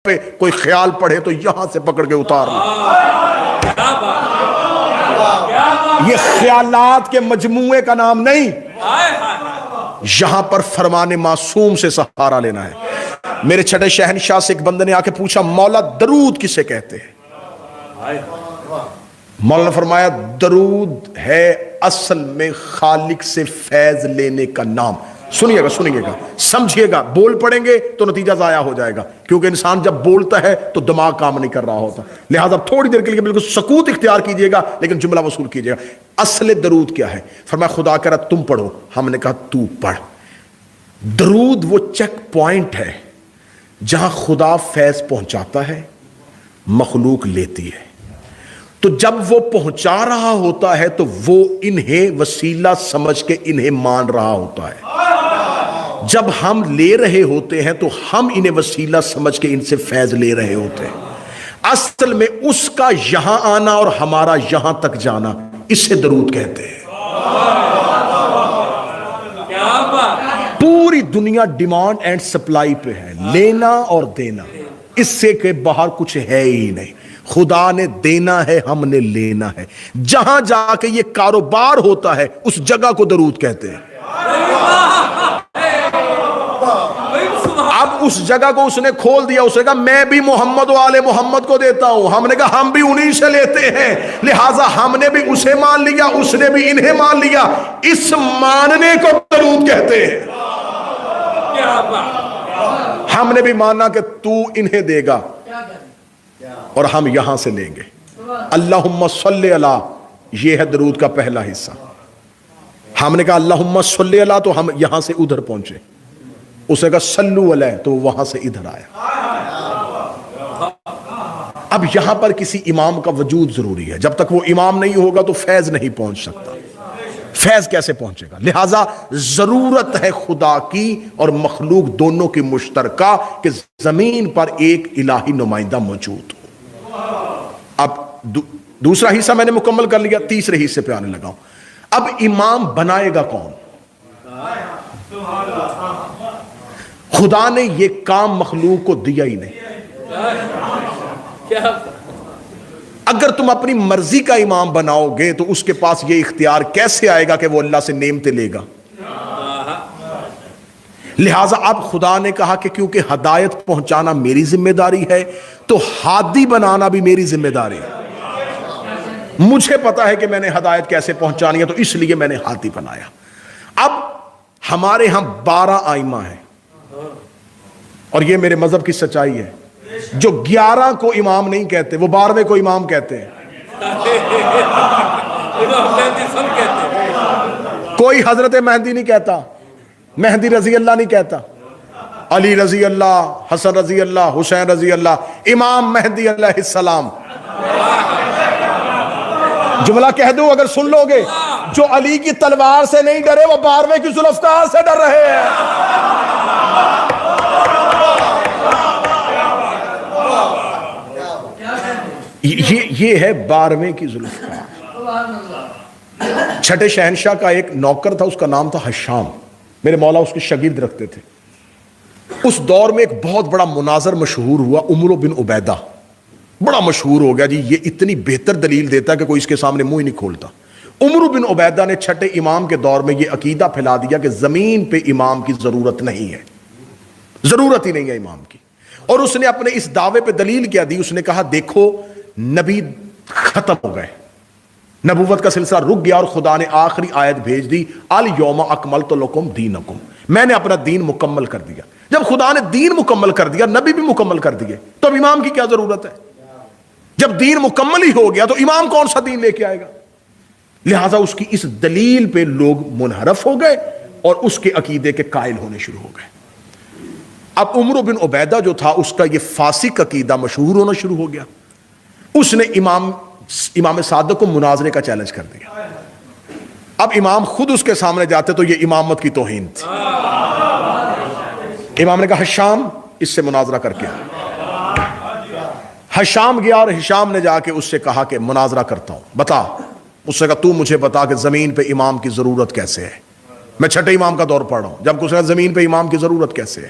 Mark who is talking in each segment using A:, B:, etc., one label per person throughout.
A: پہ کوئی خیال پڑھے تو یہاں سے پکڑ کے اتار لو. یہ خیالات کے مجموعے کا نام نہیں، یہاں پر فرمان معصوم سے سہارا لینا ہے. میرے چھٹے شہنشاہ سے ایک بندے نے آ کے پوچھا مولا درود کسے کہتے ہیں؟ مولا نے فرمایا درود ہے اصل میں خالق سے فیض لینے کا نام. سنیے گا سمجھیے گا، بول پڑیں گے تو نتیجہ ضائع ہو جائے گا، کیونکہ انسان جب بولتا ہے تو دماغ کام نہیں کر رہا ہوتا. لہٰذا تھوڑی دیر کے لیے بالکل سکوت اختیار کیجئے گا، لیکن جملہ وصول کیجئے گا. اصل درود کیا ہے؟ فرمایا خدا کہہ رہا تم پڑھو. ہم نے کہا تو پڑھ. درود وہ چیک پوائنٹ ہے جہاں خدا فیض پہنچاتا ہے، مخلوق لیتی ہے. تو جب وہ پہنچا رہا ہوتا ہے تو وہ انہیں وسیلہ سمجھ کے انہیں مان رہا ہوتا ہے. جب ہم لے رہے ہوتے ہیں تو ہم انہیں وسیلہ سمجھ کے ان سے فیض لے رہے ہوتے ہیں. اصل میں اس کا یہاں آنا اور ہمارا یہاں تک جانا، اسے درود کہتے ہیں. پوری دنیا ڈیمانڈ اینڈ سپلائی پہ ہے، لینا اور دینا، اس سے کہ باہر کچھ ہے ہی نہیں. خدا نے دینا ہے، ہم نے لینا ہے. جہاں جا کے یہ کاروبار ہوتا ہے اس جگہ کو درود کہتے ہیں. اب اس جگہ کو اس نے کھول دیا، اس نے کہا میں بھی محمد و آل محمد کو دیتا ہوں. ہم نے کہا ہم بھی انہی سے لیتے ہیں، لہٰذا ہم نے بھی اسے مان لیا، اس نے بھی انہیں مان لیا. اس ماننے کو درود کہتے ہیں. ہم نے بھی مانا کہ تو انہیں دے گا اور ہم یہاں سے لیں گے. اللہم صلی علی، یہ ہے درود کا پہلا حصہ. ہم نے کہا اللہم صلی علی تو ہم یہاں سے ادھر پہنچے. اسے کہا صلو علیہ تو وہاں سے ادھر آیا. اب یہاں پر کسی امام کا وجود ضروری ہے. جب تک وہ امام نہیں ہوگا تو فیض نہیں پہنچ سکتا. فیض کیسے پہنچے گا؟ لہٰذا ضرورت ہے خدا کی اور مخلوق دونوں کی مشترکہ کہ زمین پر ایک الہی نمائندہ موجود ہو. اب دوسرا حصہ میں نے مکمل کر لیا، تیسرے حصے پہ آنے لگا ہوں. اب امام بنائے گا کون؟ خدا نے یہ کام مخلوق کو دیا ہی نہیں. اگر تم اپنی مرضی کا امام بناؤ گے تو اس کے پاس یہ اختیار کیسے آئے گا کہ وہ اللہ سے نعمتیں لے گا؟ لہٰذا اب خدا نے کہا کہ کیونکہ ہدایت پہنچانا میری ذمہ داری ہے تو ہادی بنانا بھی میری ذمہ داری ہے. مجھے پتا ہے کہ میں نے ہدایت کیسے پہنچانی ہے، تو اس لیے میں نے ہادی بنایا. اب ہمارے ہاں 12 آئمہ ہیں اور یہ میرے مذہب کی سچائی ہے. جو 11 کو امام نہیں کہتے وہ 12ویں کو امام کہتے ہیں. کوئی حضرت مہدی نہیں کہتا، مہدی رضی اللہ نہیں کہتا، علی رضی اللہ، حسن رضی اللہ، حسین رضی اللہ، امام مہدی علیہ السلام. جملہ کہہ دوں اگر سن لو گے، جو علی کی تلوار سے نہیں ڈرے وہ 12ویں کی ذوالفقار سے ڈر رہے ہیں. یہ ہے 12ویں کی ذوالفقار. چھٹے شہنشاہ کا ایک نوکر تھا، اس کا نام تھا حشام. میرے مولا اس کے شاگرد رکھتے تھے. اس دور میں ایک بہت بڑا مناظر مشہور ہوا، عمر بن عبیدہ. بڑا مشہور ہو گیا جی، یہ اتنی بہتر دلیل دیتا کہ کوئی اس کے سامنے منہ ہی نہیں کھولتا. عمر بن عبیدہ نے چھٹے امام کے دور میں یہ عقیدہ پھیلا دیا کہ زمین پہ امام کی ضرورت نہیں ہے، ضرورت ہی نہیں ہے امام کی. اور اس نے اپنے اس دعوے پہ دلیل کیا دی؟ اس نے کہا دیکھو نبی ختم ہو گئے، نبوت کا سلسلہ رک گیا اور خدا نے آخری آیت بھیج دی، الیوم اکملت لکم دینکم، میں نے اپنا دین مکمل کر دیا. جب خدا نے دین مکمل کر دیا، نبی بھی مکمل کر دیے، تو اب امام کی کیا ضرورت ہے؟ جب دین مکمل ہی ہو گیا تو امام کون سا دین لے کے آئے گا؟ لہٰذا اس کی اس دلیل پہ لوگ منحرف ہو گئے اور اس کے عقیدے کے قائل ہونے شروع ہو گئے. اب عمر بن عبیدہ جو تھا اس کا یہ فاسق عقیدہ مشہور ہونا شروع ہو گیا. اس نے امام صادق کو مناظرے کا چیلنج کر دیا. اب امام خود اس کے سامنے جاتے تو یہ امامت کی توہین تھی. امام نے کہا حشام اس سے مناظرہ کر کے. حشام گیا اور حشام نے جا کے اس سے کہا کہ مناظرہ کرتا ہوں، بتا. اس نے کہا تو مجھے بتا کہ زمین پہ امام کی ضرورت کیسے ہے. میں چھٹے امام کا دور پڑھ رہا ہوں. جب اس نے کہا زمین پہ امام کی ضرورت کیسے ہے،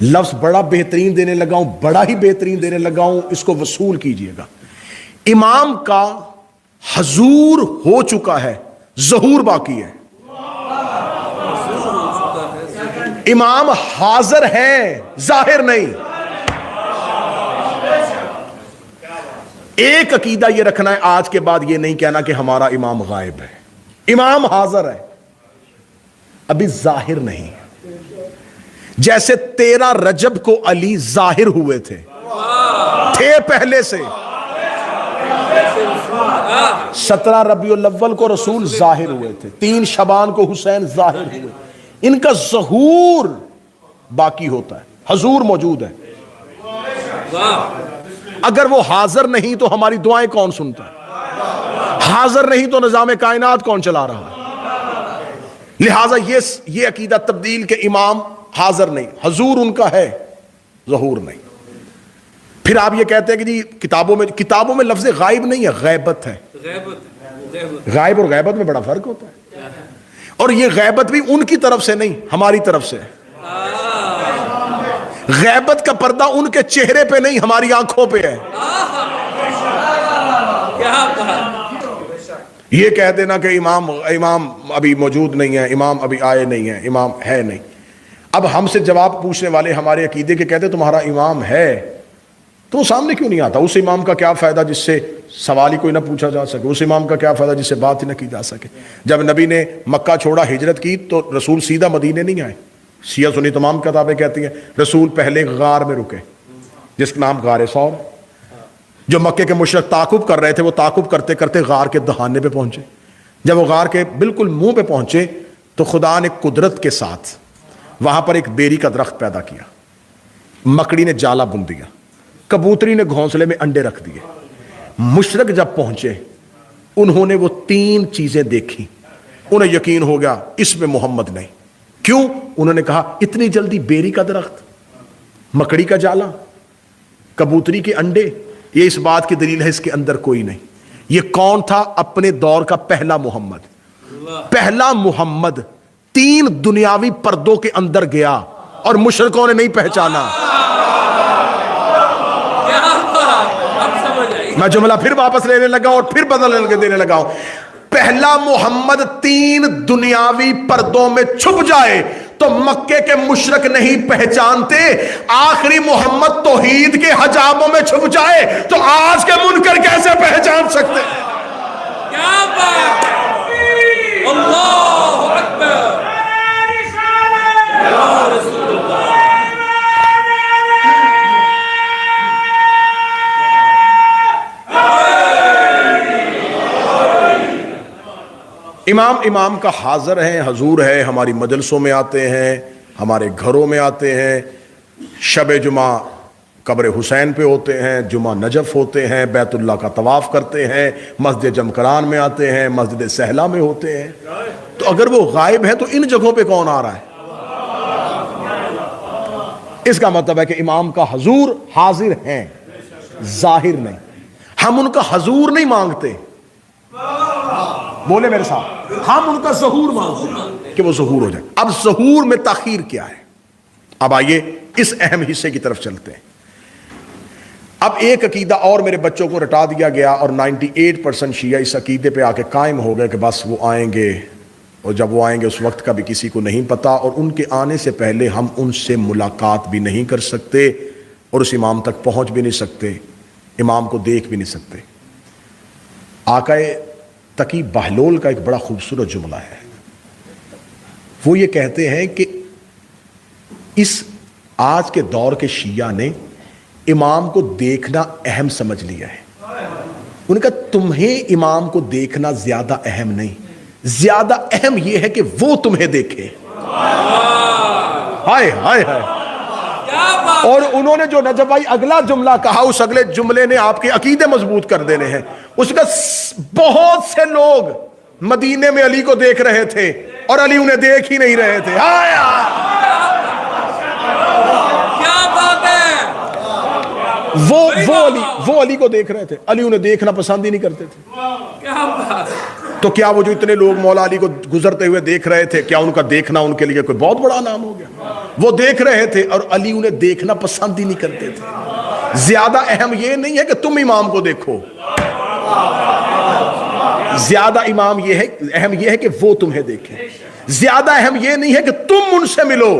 A: لفظ بڑا بہترین دینے لگا ہوں، بڑا ہی بہترین دینے لگا ہوں، اس کو وصول کیجئے گا۔ امام کا حضور ہو چکا ہے، ظہور باقی ہے۔ امام حاضر ہے، ظاہر نہیں۔ ایک عقیدہ یہ رکھنا ہے آج کے بعد، یہ نہیں کہنا کہ ہمارا امام غائب ہے۔ امام حاضر ہے، ابھی ظاہر نہیں۔ جیسے 13 رجب کو علی ظاہر ہوئے تھے پہلے سے، 17 ربیع الاول کو رسول ظاہر ہوئے تھے، 3 شعبان کو حسین ظاہر ہوئے، ان کا ظہور باقی ہوتا ہے، حضور موجود ہے۔ اگر وہ حاضر نہیں تو ہماری دعائیں کون سنتا ہے؟ حاضر نہیں تو نظام کائنات کون چلا رہا ہے؟ لہٰذا یہ عقیدہ تبدیل کہ امام حاضر نہیں، حضور ان کا ہے، ظہور نہیں۔ پھر آپ یہ کہتے ہیں کہ جی کتابوں میں لفظ غائب نہیں ہے، غیبت ہے۔ غائب اور غیبت میں بڑا فرق ہوتا ہے، اور یہ غیبت بھی ان کی طرف سے نہیں، ہماری طرف سے۔ غیبت کا پردہ ان کے چہرے پہ نہیں، ہماری آنکھوں پہ ہے۔ یہ کہہ دینا کہ امام ابھی موجود نہیں ہے، امام ابھی آئے نہیں ہے، امام ہے نہیں۔ اب ہم سے جواب پوچھنے والے ہمارے عقیدے کے کہتے تمہارا امام ہے تو وہ سامنے کیوں نہیں آتا؟ اس امام کا کیا فائدہ جس سے سوال ہی کوئی نہ پوچھا جا سکے؟ اس امام کا کیا فائدہ جس سے بات ہی نہ کی جا سکے؟ جب نبی نے مکہ چھوڑا، ہجرت کی، تو رسول سیدھا مدینے نہیں آئے۔ شیعہ سنی تمام کتابیں کہتی ہیں رسول پہلے غار میں رکے، جس کا نام غار ثور۔ جو مکے کے مشرک تعاقب کر رہے تھے، وہ تعاقب کرتے کرتے غار کے دہانے پہ پہنچے۔ جب وہ غار کے بالکل منہ پہ پہنچے تو خدا نے قدرت کے ساتھ وہاں پر ایک بیری کا درخت پیدا کیا، مکڑی نے جالا بن دیا، کبوتری نے گھونسلے میں انڈے رکھ دیے۔ مشرک جب پہنچے، انہوں نے وہ 3 چیزیں دیکھی، انہیں یقین ہو گیا اس میں محمد نہیں۔ کیوں؟ انہوں نے کہا اتنی جلدی بیری کا درخت، مکڑی کا جالا، کبوتری کے انڈے، یہ اس بات کی دلیل ہے اس کے اندر کوئی نہیں۔ یہ کون تھا؟ اپنے دور کا پہلا محمد۔ پہلا محمد 3 دنیاوی پردوں کے اندر گیا اور مشرکوں نے نہیں پہچانا۔ میں جملہ پھر واپس لینے لگا اور پھر بدل دینے لگا ہوں۔ پہلا محمد 3 دنیاوی پردوں میں چھپ جائے تو مکے کے مشرک نہیں پہچانتے، آخری محمد توحید کے حجابوں میں چھپ جائے تو آج کے منکر کیسے پہچان سکتے؟
B: کیا بات! اللہ اکبر! یا رسول اللہ!
A: امام کا حاضر ہے، حضور ہے، ہماری مجلسوں میں آتے ہیں، ہمارے گھروں میں آتے ہیں، شب جمعہ قبر حسین پہ ہوتے ہیں، جمعہ نجف ہوتے ہیں، بیت اللہ کا طواف کرتے ہیں، مسجد جمکران میں آتے ہیں، مسجد سہلا میں ہوتے ہیں۔ تو اگر وہ غائب ہے تو ان جگہوں پہ کون آ رہا ہے؟ اس کا مطلب ہے کہ امام کا حضور حاضر ہیں، ظاہر نہیں۔ ہم ان کا حضور نہیں مانگتے، بولے میرے ساتھ، ہم ان کا ظہور مانگتے ہیں کہ وہ ظہور ہو جائے۔ اب ظہور میں تاخیر کیا ہے؟ اب آئیے اس اہم حصے کی طرف چلتے ہیں۔ اب ایک عقیدہ اور میرے بچوں کو رٹا دیا گیا اور 98% شیعہ اس عقیدے پہ آ کے قائم ہو گئے کہ بس وہ آئیں گے، اور جب وہ آئیں گے اس وقت کا بھی کسی کو نہیں پتا، اور ان کے آنے سے پہلے ہم ان سے ملاقات بھی نہیں کر سکتے اور اس امام تک پہنچ بھی نہیں سکتے، امام کو دیکھ بھی نہیں سکتے۔ آقا تقی بہلول کا ایک بڑا خوبصورت جملہ ہے، وہ یہ کہتے ہیں کہ اس آج کے دور کے شیعہ نے امام کو دیکھنا اہم سمجھ لیا ہے۔ انہوں نے کہا تمہیں امام کو دیکھنا زیادہ اہم نہیں، زیادہ اہم یہ ہے کہ وہ تمہیں دیکھے۔ ہائے ہائے ہائے! اور انہوں نے جو نجف بھائی اگلا جملہ کہا، اس اگلے جملے نے آپ کے عقیدے مضبوط کر دینے ہیں۔ اس کا بہت سے لوگ مدینے میں علی کو دیکھ رہے تھے اور علی انہیں دیکھ ہی نہیں رہے تھے۔ وہ علی کو دیکھ رہے تھے، علی انہیں دیکھنا پسند ہی نہیں کرتے تھے۔ تو کیا وہ جو اتنے لوگ مولا علی کو گزرتے ہوئے دیکھ رہے تھے، کیا ان کا دیکھنا ان کے لیے کوئی بہت بڑا نام ہو گیا؟ وہ دیکھ رہے تھے اور علی انہیں دیکھنا پسند ہی نہیں کرتے تھے. زیادہ اہم یہ نہیں ہے کہ تم امام کو دیکھو, زیادہ اہم یہ ہے کہ وہ تمہیں دیکھیں. زیادہ اہم یہ نہیں ہے کہ تم ان سے ملو,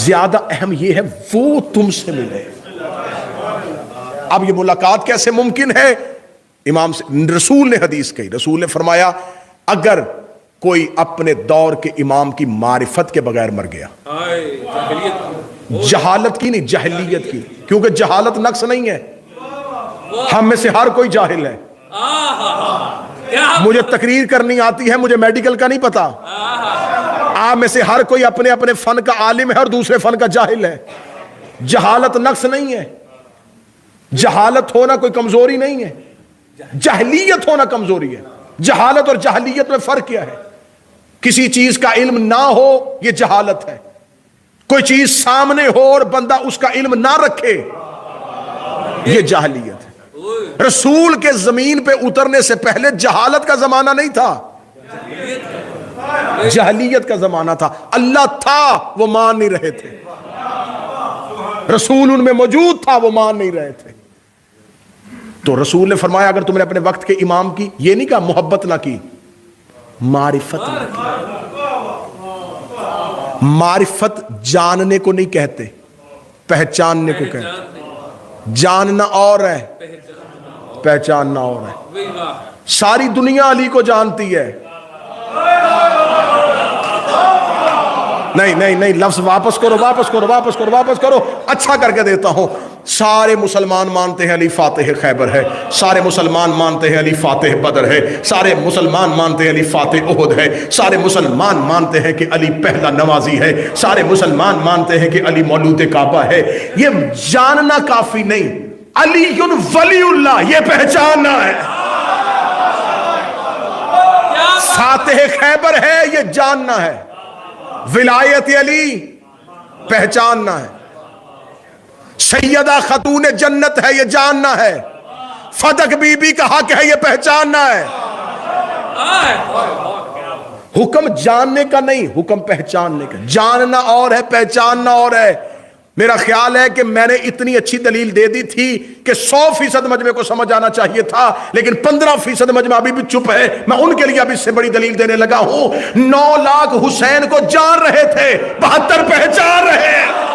A: زیادہ اہم یہ ہے وہ تم سے ملے. اب یہ ملاقات کیسے ممکن ہے؟ امام سے رسول نے حدیث کہی, رسول نے فرمایا اگر کوئی اپنے دور کے امام کی معرفت کے بغیر مر گیا, جہالت کی نہیں جہلیت کی, کیونکہ جہالت نقص نہیں ہے, ہم میں سے ہر کوئی جاہل ہے. مجھے تقریر کرنی آتی ہے, مجھے میڈیکل کا نہیں پتا. آپ میں سے ہر کوئی اپنے اپنے فن کا عالم ہے اور دوسرے فن کا جاہل ہے. جہالت نقص نہیں ہے, جہالت ہونا کوئی کمزوری نہیں ہے, جہلیت ہونا کمزوری ہے. جہالت اور جہلیت میں فرق کیا ہے؟ کسی چیز کا علم نہ ہو یہ جہالت ہے, کوئی چیز سامنے ہو اور بندہ اس کا علم نہ رکھے یہ جہلیت ہے. رسول کے زمین پہ اترنے سے پہلے جہالت کا زمانہ نہیں تھا, جہلیت کا زمانہ تھا. اللہ تھا وہ مان نہیں رہے تھے, رسول ان میں موجود تھا وہ مان نہیں رہے تھے. تو رسول نے فرمایا اگر تم نے اپنے وقت کے امام کی, یہ نہیں کہا محبت نہ کی, معرفت نہ کی. معرفت جاننے کو نہیں کہتے, پہچاننے کو کہتے. جاننا اور ہے, پہچاننا اور ہے. ساری دنیا علی کو جانتی ہے. نہیں لفظ واپس کرو, اچھا کر کے دیتا ہوں. سارے مسلمان مانتے ہیں علی فاتح خیبر ہے, سارے مسلمان مانتے ہیں علی فاتح بدر ہے, سارے مسلمان مانتے ہیں علی فاتح احد ہے, سارے مسلمان مانتے ہیں کہ علی پہلا نوازی ہے, سارے مسلمان مانتے ہیں کہ علی مولود کعبہ ہے. یہ جاننا کافی نہیں, علی ولی اللہ یہ پہچاننا ہے. فاتح خیبر ہے یہ جاننا ہے, ولایت علی پہچاننا ہے, سیدہ خاتون جنت ہے یہ جاننا ہے, فدق بی بی کا حق ہے یہ پہچاننا ہے. حکم جاننے کا نہیں, حکم پہچاننے کا. جاننا اور ہے, پہچاننا اور ہے. میرا خیال ہے کہ میں نے اتنی اچھی دلیل دے دی تھی کہ 100% مجمع کو سمجھ آنا چاہیے تھا, لیکن 15% مجمع ابھی بھی چپ ہے. میں ان کے لیے اب اس سے بڑی دلیل دینے لگا ہوں. 9 لاکھ حسین کو جان رہے تھے, 72 پہچان رہے ہیں.